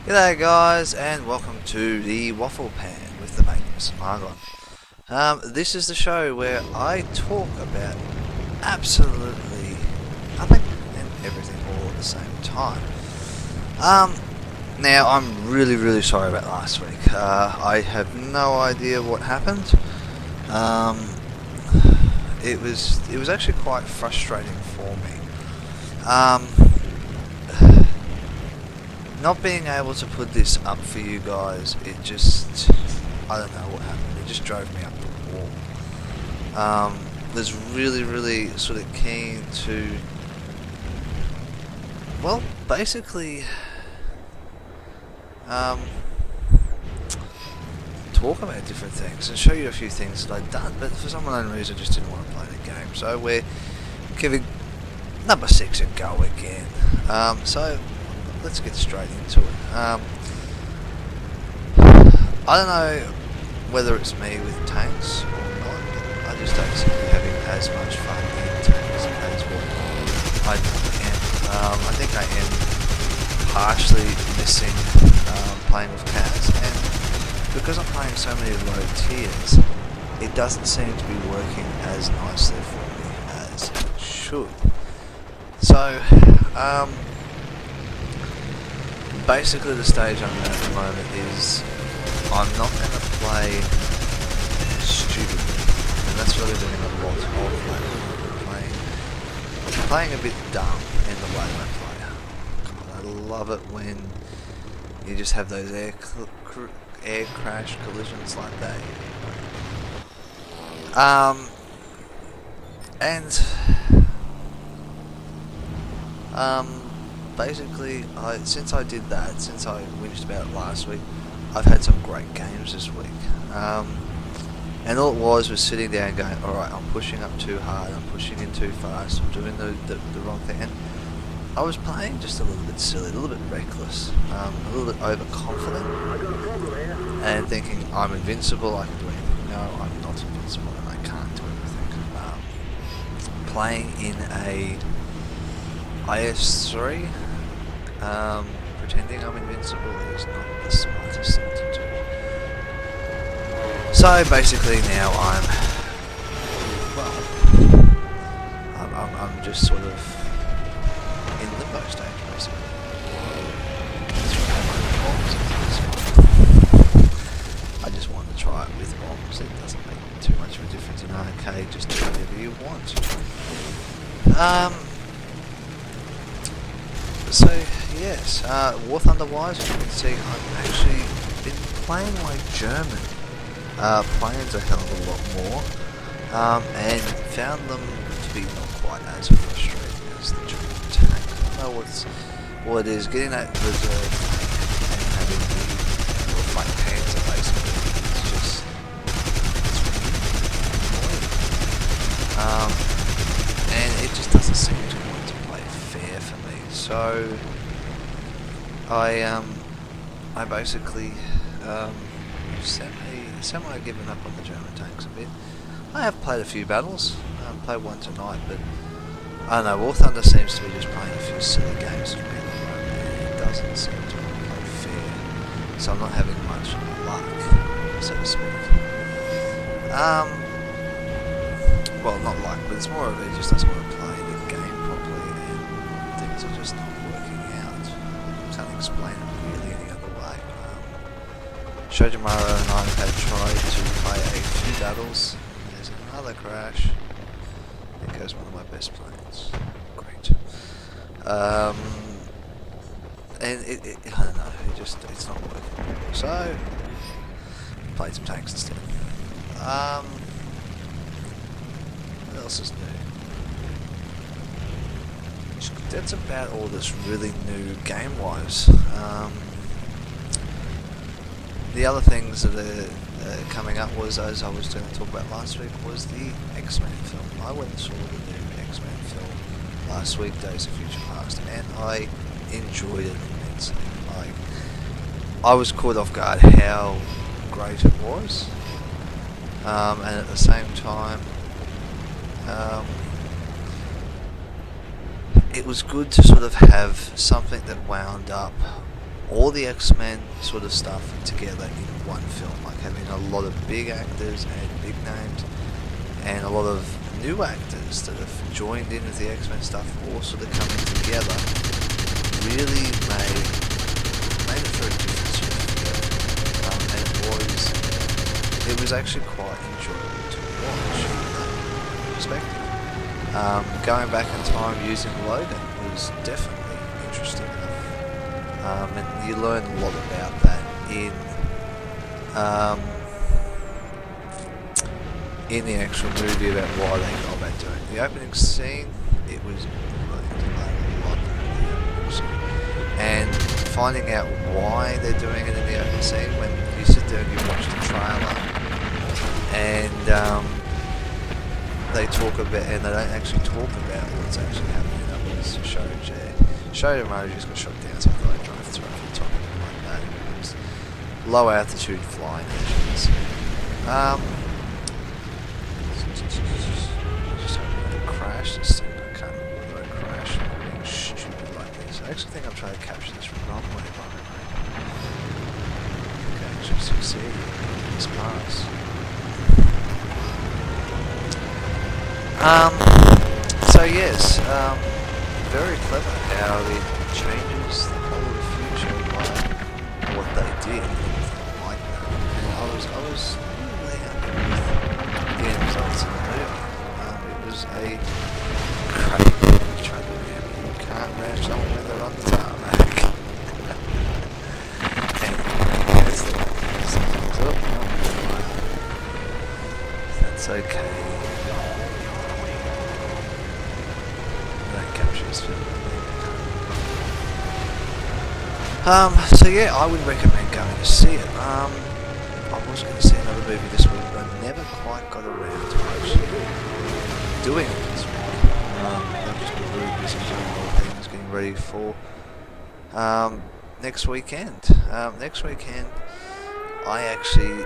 G'day guys, and welcome to the Waffle Pan with the Magnificent.Margon. This is the show where I talk about absolutely nothing and everything all at the same time. Now I'm really sorry about last week. I have no idea what happened. It was actually quite frustrating for me. Not being able to put this up for you guys, I don't know what happened, it just drove me up the wall. Was really sort of keen to, well, basically, talk about different things and show you a few things that I'd done, but for some unknown reason I just didn't want to play the game. So we're giving number 6 a go again. So let's get straight into it. I don't know whether it's me with tanks or not, but I just don't seem to be having as much fun in tanks as what I am. I think I am partially missing playing with cats, and because I'm playing so many low tiers, it doesn't seem to be working as nicely for me as it should. So, basically the stage I'm at the moment is I'm not going to play stupidly, and that's what I'm doing a lot of lately. I'm playing a bit dumb in the way I play. God, I love it when you just have those air crash collisions like that. Basically, since I did that, since I whinged about it last week, I've had some great games this week. And all it was sitting there and going, alright, I'm pushing up too hard, I'm pushing in too fast, I'm doing the wrong thing. And I was playing just a little bit silly, a little bit reckless, a little bit overconfident, and thinking, I'm invincible, I can do anything. No, I'm not invincible, and I can't do everything. Playing in a IS3, pretending I'm invincible is not the smartest thing to do. So basically now I'm just sort of in limbo stage basically. I just want to try it with bombs. It doesn't make too much of a difference in arcade, just do whatever you want. So yes, War Thunder wise, as you can see, I've actually been playing like German planes a hell of a lot more, and found them to be not quite as frustrating as the German tank. I don't know what it is, getting that reserve tank and having the flank panzer basically, it's really annoying. And it just doesn't seem to want to play fair for me. So I basically semi given up on the German tanks a bit. I have played a few battles. Played one tonight, but I don't know. War Thunder seems to be just playing a few silly games for me at the moment, and it doesn't seem to play fair. So I'm not having much luck, so to speak. Well, not luck, but it's more of it just doesn't want to play the game properly, and things are just not working out. I can't explain it really any other way. Shojimaro and I have tried to play a few battles. There's another crash. There goes one of my best planes. Great. And I don't know, it's not working. So, played some tanks instead. What else is new? That's about all that's really new game-wise. The other things that are coming up was, as I was going to talk about last week, was the X-Men film. I went and saw the new X-Men film last week, Days of Future Past, and I enjoyed it immensely. I was caught off guard how great it was, and at the same time, it was good to sort of have something that wound up all the X-Men sort of stuff together in one film, like having a lot of big actors and big names, and a lot of new actors that have joined in with the X-Men stuff, all sort of coming together, really made a very different sort of film. And it was actually quite enjoyable to watch from that perspective. Going back in time using Logan was definitely interesting enough, and you learn a lot about that in the actual movie about why they go about doing it. The opening scene, it was brilliant. I loved the opening scene, and finding out why they're doing it in the opening scene, when you sit there and you watch the trailer, and they talk about, and they don't actually talk about what's actually happening. That was Shoto Emoji's got shot down, so I thought I'd drive through off the top of it like that. It was low altitude flying, as you can see. Just hoping I crash this thing. I can't remember whether I crashed or being stupid like this. I actually think I'm trying to capture this wrong way, by the way. Okay, actually succeed. This pass. So yes, very clever how it changes the whole future by what they did, like that. And I was really happy with the end results of the movie. It was a great truck ram. You can't ram someone when they're on the tarmac. And that's the way sometimes. That's okay. So yeah, I would recommend going to see it. I was going to see another movie this week, but I never quite got around to actually doing it this week. I've just been really busy doing other things, getting ready for next weekend. Next weekend, I actually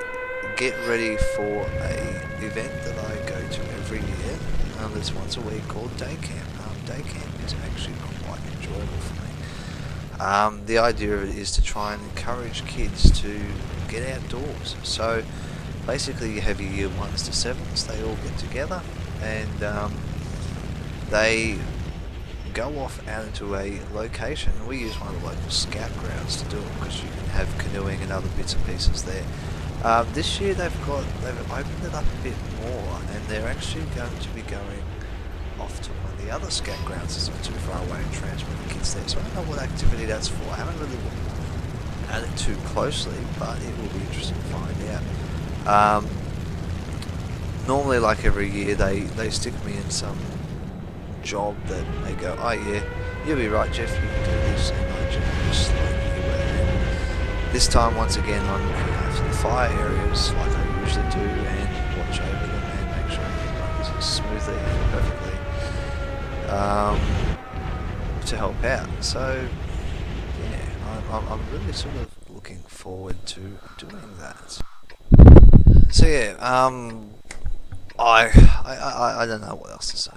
get ready for a event that I go to every year. That's once a week, called Day Camp. Day camp is actually quite enjoyable for me. The idea of it is to try and encourage kids to get outdoors. So basically you have your year 1s to 7s, they all get together and they go off out into a location. We use one of the local scout grounds to do it because you can have canoeing and other bits and pieces there. This year they've opened it up a bit more, and they're actually going to be going off to one of the other scout grounds. It's not too far away, and transport the kids there. So I don't know what activity that's for. I haven't really looked at it too closely, but it will be interesting to find out. Normally, like every year, they stick me in some job that they go, oh yeah, you'll be right, Jeff, you can do this, and I just slowly and this time, once again, I'm looking after the fire areas like I usually do, and watch over them and make sure everything runs smoothly and perfectly. To help out. So yeah, I'm really sort of looking forward to doing that. So yeah, I don't know what else to say.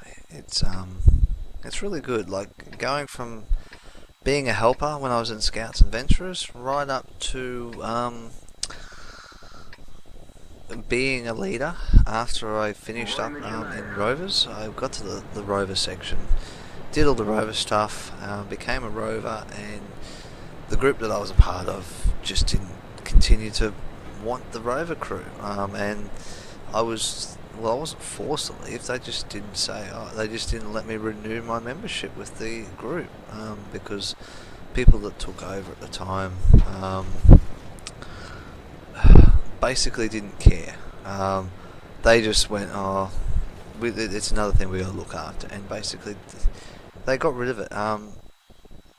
It's really good. Like going from being a helper when I was in Scouts and Venturers right up to being a leader after I finished up in Rovers. I got to the Rover section, did all the Rover stuff, became a Rover, and the group that I was a part of just didn't continue to want the Rover crew. And I wasn't forced to leave. They just didn't they just didn't let me renew my membership with the group, because people that took over at the time basically didn't care. They just went, it's another thing we got to look after, and basically they got rid of it.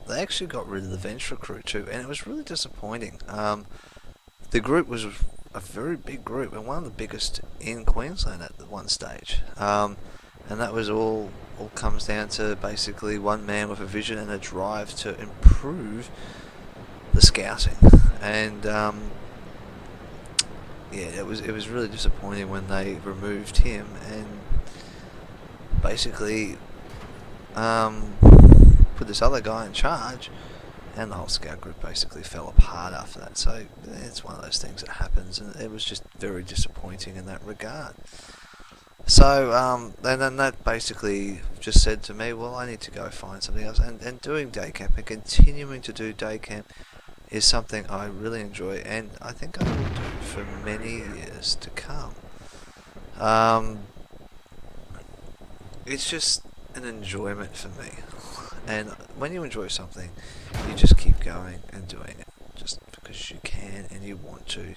They actually got rid of the Venture crew too, and it was really disappointing. The group was a very big group, and one of the biggest in Queensland at one stage. And that was all comes down to basically one man with a vision and a drive to improve the scouting. And yeah, it was really disappointing when they removed him and basically put this other guy in charge and the whole scout group basically fell apart after that. So it's one of those things that happens, and it was just very disappointing in that regard. So, and then that basically just said to me, well, I need to go find something else. And doing day camp and continuing to do day camp is something I really enjoy, and I think I will do for many years to come. It's just an enjoyment for me. And when you enjoy something, you just keep going and doing it, just because you can and you want to,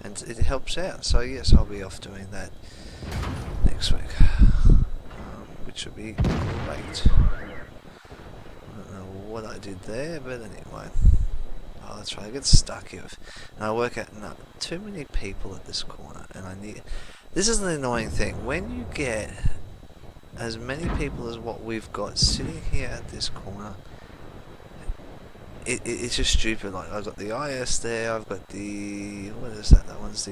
and it helps out. So yes, I'll be off doing that next week, which will be great. I don't know what I did there, but anyway. Oh, that's right, I get stuck here. And I work out, no, too many people at this corner, and I need... This is the annoying thing. When you get as many people as what we've got sitting here at this corner, it's just stupid. Like, I've got the IS there, I've got the... What is that? That one's the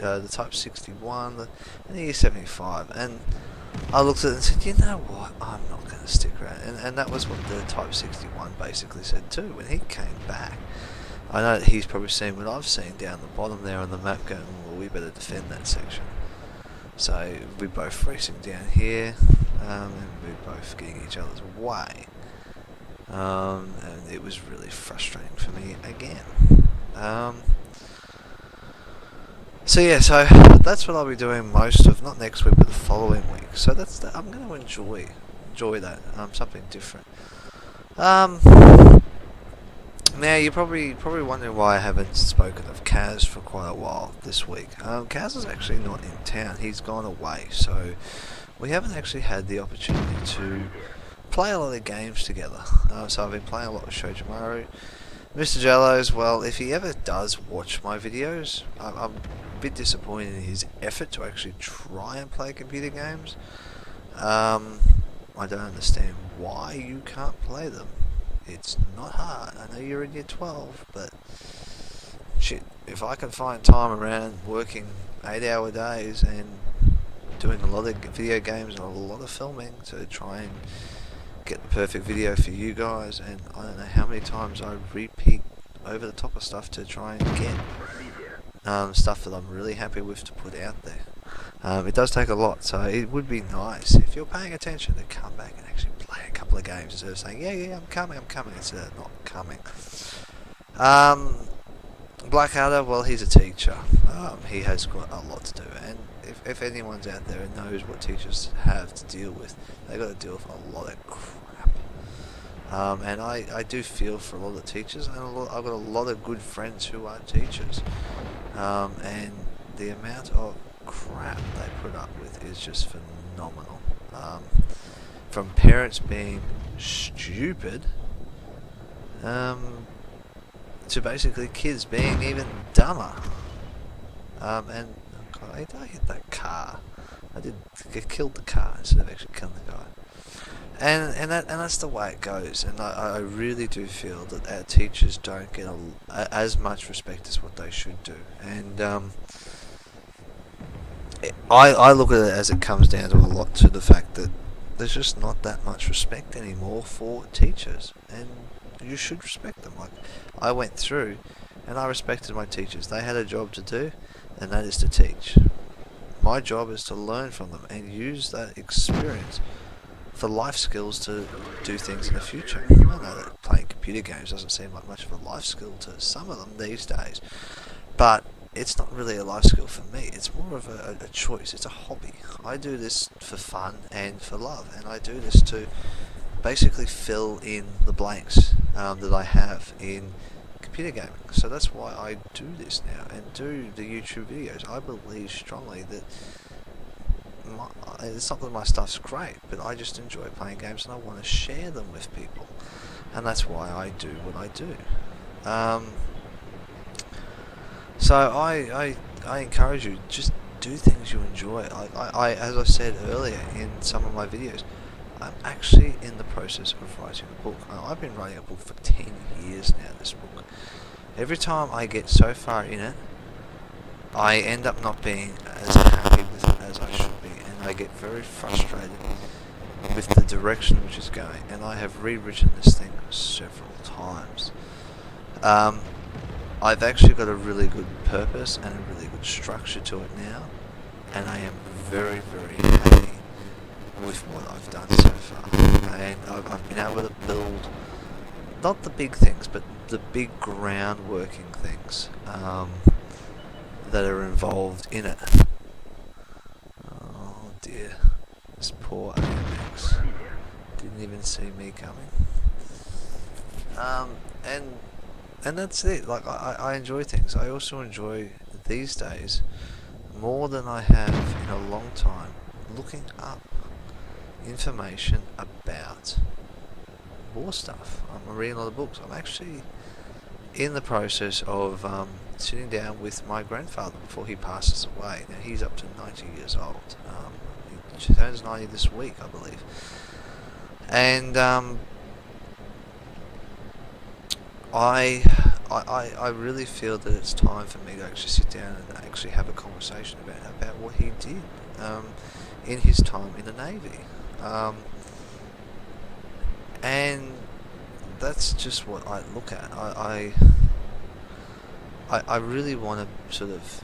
the Type 61, and the E75. And I looked at it and said, you know what, I'm not going to stick around. And that was what the Type 61 basically said too, when he came back. I know that he's probably seen what I've seen down the bottom there on the map, going, well, we better defend that section. So we're both racing down here, and we're both getting each other's way. And it was really frustrating for me again. So yeah, so that's what I'll be doing most of, not next week, but the following week. So that's that. I'm going to enjoy that. Something different. Now you're probably wondering why I haven't spoken of Kaz for quite a while this week. Kaz is actually not in town. He's gone away, so we haven't actually had the opportunity to play a lot of games together. So I've been playing a lot with Shojimaru. Mr. Jello's, well, if he ever does watch my videos, I'm a bit disappointed in his effort to actually try and play computer games. I don't understand why you can't play them. It's not hard. I know you're in year 12, but shit, if I can find time around working 8-hour days and doing a lot of video games and a lot of filming to try and get the perfect video for you guys, and I don't know how many times I repeat over the top of stuff to try and get stuff that I'm really happy with to put out there. It does take a lot, so it would be nice if you're paying attention to come back and actually play a couple of games instead of saying, yeah, I'm coming, instead of not coming. Blackadder, well, he's a teacher. He has got a lot to do, and if anyone's out there and knows what teachers have to deal with, they've got to deal with a lot of crap. And I do feel for a lot of teachers, and I've got a lot of good friends who are teachers. And the amount of crap they put up with is just phenomenal. From parents being stupid, to basically kids being even dumber. And God, I hit that car. I killed the car instead of actually killing the guy. And that's the way it goes. And I really do feel that our teachers don't get as much respect as what they should do. And I look at it as it comes down to a lot to the fact that there's just not that much respect anymore for teachers, and you should respect them. Like, I went through and I respected my teachers. They had a job to do, and that is to teach. My job is to learn from them and use that experience for life skills to do things in the future. I know that playing computer games doesn't seem like much of a life skill to some of them these days, but it's not really a life skill for me. It's more of a choice. It's a hobby. I do this for fun and for love, and I do this to basically fill in the blanks that I have in computer gaming. So that's why I do this now and do the YouTube videos. I believe strongly that it's not that my stuff's great, but I just enjoy playing games and I want to share them with people, and that's why I do what I do. So I encourage you, just do things you enjoy. I as I said earlier in some of my videos, I'm actually in the process of writing a book. I've been writing a book for 10 years now, this book. Every time I get so far in it, I end up not being as happy with it as I should be, and I get very frustrated with the direction which is going, and I have rewritten this thing several times. I've actually got a really good purpose and a really good structure to it now, and I am very, very happy with what I've done so far. And I've been able to build not the big things, but the big ground working things that are involved in it. Oh dear, this poor AMX didn't even see me coming. And that's it. Like I enjoy things. I also enjoy these days more than I have in a long time looking up information about war stuff. I'm reading a lot of books. I'm actually in the process of sitting down with my grandfather before he passes away. Now he's up to 90 years old. He turns 90 this week, I believe. And I really feel that it's time for me to actually sit down and actually have a conversation about what he did in his time in the Navy. And that's just what I look at. I really want to sort of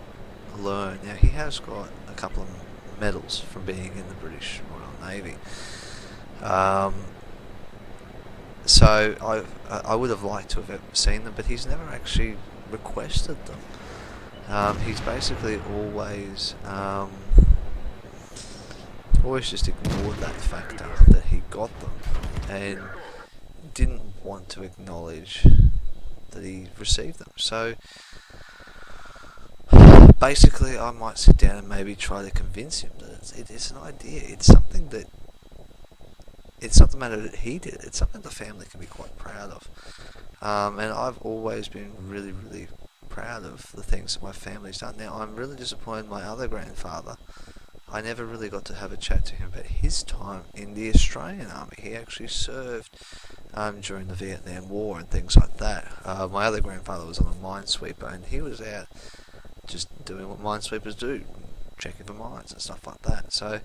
learn. Now he has got a couple of medals from being in the British Royal Navy. So I would have liked to have seen them, but he's never actually requested them. He's basically always just ignored that factor that he got them, and didn't want to acknowledge that he received them. So basically I might sit down and maybe try to convince him that it's an idea, it's something that it's not the matter that he did, it's something the family can be quite proud of. And I've always been really, really proud of the things that my family's done. Now I'm really disappointed my other grandfather, I never really got to have a chat to him about his time in the Australian Army. He actually served during the Vietnam War and things like that. My other grandfather was on a minesweeper, and he was out just doing what minesweepers do, checking for mines and stuff like that. So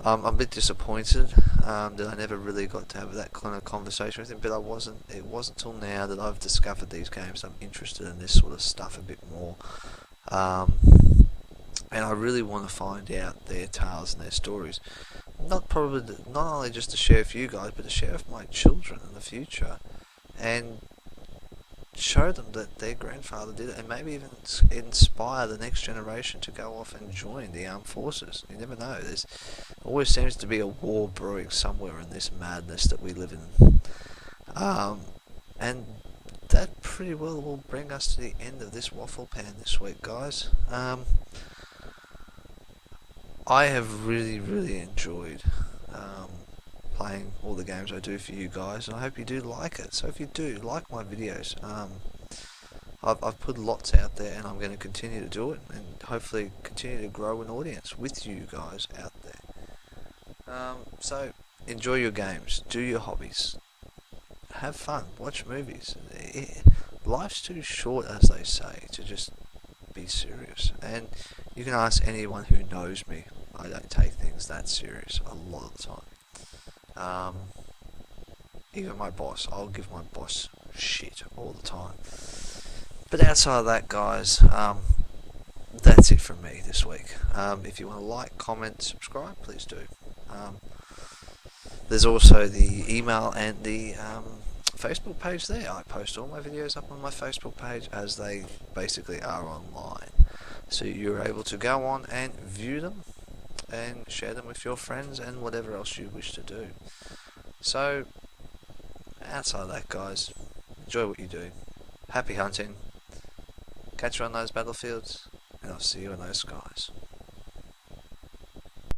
I'm a bit disappointed that I never really got to have that kind of conversation with him, but it wasn't till now that I've discovered these games. I'm interested in this sort of stuff a bit more. And I really want to find out their tales and their stories. Not only just to share with you guys, but to share with my children in the future, and show them that their grandfather did it, and maybe even inspire the next generation to go off and join the armed forces. You never know. There's always seems to be a war brewing somewhere in this madness that we live in. And that pretty well will bring us to the end of this Waffle Pan this week, guys. I have really, really enjoyed playing all the games I do for you guys, and I hope you do like it. So if you do like my videos, I've put lots out there, and I'm going to continue to do it, and hopefully continue to grow an audience with you guys out there. So enjoy your games, do your hobbies, have fun, watch movies. Life's too short, as they say, to just be serious. And you can ask anyone who knows me. I don't take things that serious a lot of the time. Even my boss, I'll give my boss shit all the time. But outside of that, guys, that's it from me this week. If you want to like, comment, subscribe, please do. There's also the email and the Facebook page there. I post all my videos up on my Facebook page as they basically are online. So you're able to go on and view them and share them with your friends and whatever else you wish to do. So outside of that, guys, enjoy what you do. Happy hunting. Catch you on those battlefields, and I'll see you in those skies.